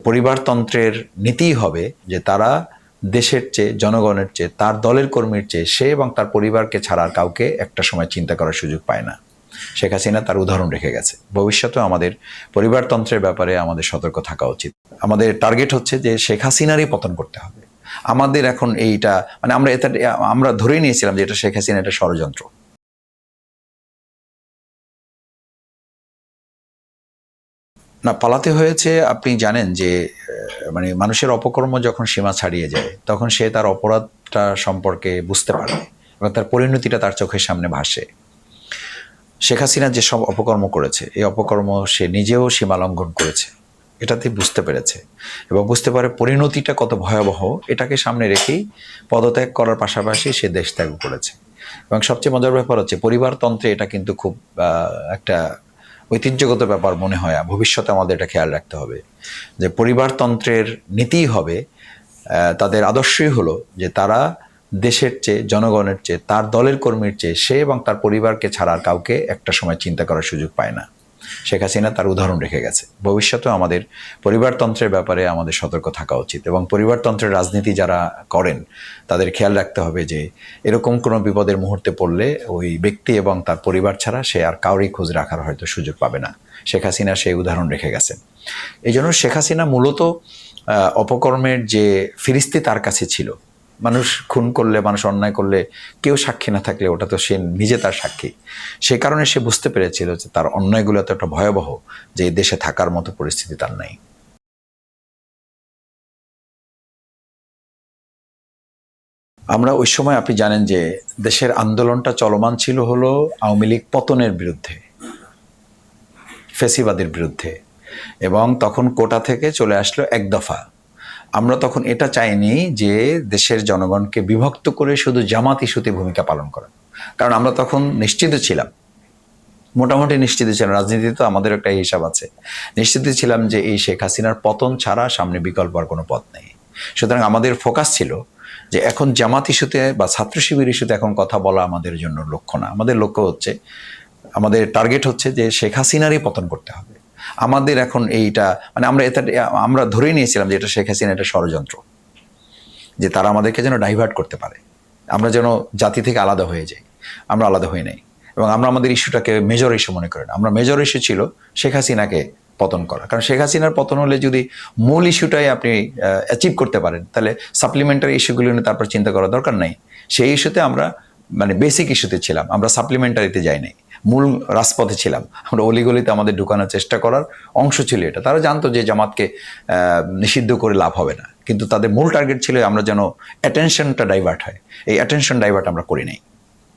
পরিবারতন্ত্রের নীতিই হবে যে তারা দেশের চেয়ে, জনগণের চেয়ে, তার দলের কর্মীর চেয়ে সে এবং তার পরিবারকে ছাড়া আর কাউকে একটা সময় চিন্তা করার সুযোগ পায় না। শেখ হাসিনা তার উদাহরণ রেখে গেছে। ভবিষ্যতেও আমাদের পরিবারতন্ত্রের ব্যাপারে আমাদের সতর্ক থাকা উচিত। আমাদের টার্গেট হচ্ছে যে শেখ হাসিনারই পতন করতে হবে। আমাদের এখন এইটা মানে আমরা ধরেই নিয়েছিলাম যে এটা শেখ হাসিনা, এটা ষড়যন্ত্র। না, পালাতে হয়েছে। আপনি জানেন যে মানে মানুষের অপকর্ম যখন সীমা ছাড়িয়ে যায় তখন সে তার অপরাধটা সম্পর্কে বুঝতে পারে এবং তার পরিণতিটা তার চোখের সামনে ভাসে। শেখ হাসিনা যেসব অপকর্ম করেছে, এই অপকর্ম সে নিজেও সীমা লঙ্ঘন করেছে, এটাতে বুঝতে পেরেছে এবং বুঝতে পারে পরিণতিটা কত ভয়াবহ। এটাকে সামনে রেখেই পদত্যাগ করার পাশাপাশি সে দেশ ত্যাগ করেছে। এবং সবচেয়ে মজার ব্যাপার হচ্ছে পরিবারতন্ত্রে এটা কিন্তু খুব একটা ঐতিহ্যগত ব্যাপার মনে হয়। ভবিষ্যতে আমাদের এটা খেয়াল রাখতে হবে যে পরিবারতন্ত্রের নীতিই হবে, তাদের আদর্শই হলো যে তারা দেশের চেয়ে, জনগণের চেয়ে, তার দলের কর্মীর চেয়ে সে এবং তার পরিবারকে ছাড়া আর কাউকে একটা সময় চিন্তা করার সুযোগ পায় না। শেখ হাসিনা তার উদাহরণ রেখে গেছে। ভবিষ্যতেও আমাদের পরিবারতন্ত্রের ব্যাপারে আমাদের সতর্ক থাকা উচিত এবং পরিবারতন্ত্রের রাজনীতি যারা করেন তাদের খেয়াল রাখতে হবে যে এরকম কোনো বিপদের মুহূর্তে পড়লে ওই ব্যক্তি এবং তার পরিবার ছাড়া সে আর কাউরই খোঁজ রাখার হয়তো সুযোগ পাবে না। শেখ হাসিনা সেই উদাহরণ রেখে গেছেন। এই জন্য শেখ হাসিনা মূলত অপকর্মের যে ফিরিস্তি তার কাছে ছিল। মানুষ খুন করলে, মানুষ অন্যায় করলে কেউ সাক্ষী না থাকলে ওটা তো সে নিজে তার সাক্ষী। সে কারণে সে বুঝতে পেরেছিল যে তার অন্যায়গুলো এতটা ভয়াবহ যে দেশে থাকার মতো পরিস্থিতি তার নাই। আমরা ওই সময়, আপনি জানেন যে দেশের আন্দোলনটা চলমান ছিল হলো আওয়ামী লীগ পতনের বিরুদ্ধে, ফেসিবাদের বিরুদ্ধে, এবং তখন কোটা থেকে চলে আসলো এক দফা। আমরা তখন এটা চাইনি যে দেশের জনগণকে বিভক্ত করে শুধু জামাত ইস্যুতে ভূমিকা পালন করা, কারণ আমরা তখন নিশ্চিত ছিলাম, মোটামুটি নিশ্চিত ছিলাম, রাজনীতিতে তো আমাদের একটা হিসাব আছে, নিশ্চিত ছিলাম যে এই শেখ হাসিনার পতন ছাড়া সামনে বিকল্প আর কোনো পথ নেই। সুতরাং আমাদের ফোকাস ছিল যে এখন জামাত ইস্যুতে বা ছাত্র শিবির ইস্যুতে এখন কথা বলা আমাদের জন্য লক্ষ্য না। আমাদের লক্ষ্য হচ্ছে, আমাদের টার্গেট হচ্ছে যে শেখ হাসিনারই পতন করতে হবে। আমাদের এখন এইটা মানে আমরা ধরেই নিয়েছিলাম যে এটা শেখ হাসিনা, এটা ষড়যন্ত্র, যে তারা আমাদেরকে যেন ডাইভার্ট করতে পারে, আমরা যেন জাতি থেকে আলাদা হয়ে যাই। আমরা আলাদা হয়ে নেই এবং আমরা আমাদের ইস্যুটাকে মেজর ইস্যু মনে করি না। আমরা মেজর ইস্যু ছিল শেখ হাসিনাকে পতন করা, কারণ শেখ হাসিনার পতন হলে যদি মূল ইস্যুটাই আপনি অ্যাচিভ করতে পারেন তাহলে সাপ্লিমেন্টারি ইস্যুগুলো নিয়ে তারপর চিন্তা করার দরকার নাই। সেই ইস্যুতে আমরা মানে বেসিক ইস্যুতে ছিলাম, আমরা সাপ্লিমেন্টারিতে যাই নাই, মূল রাজপথে ছিলাম। আমরা অলিগলিতে আমাদের ঢুকানোর চেষ্টা করার অংশ ছিল এটা। তারা জানতো যে জামাতকে নিষিদ্ধ করে লাভ হবে না, কিন্তু তাদের মূল টার্গেট ছিল আমরা যেন অ্যাটেনশনটা ডাইভার্ট হয়। এই অ্যাটেনশন ডাইভার্ট আমরা করি নাই।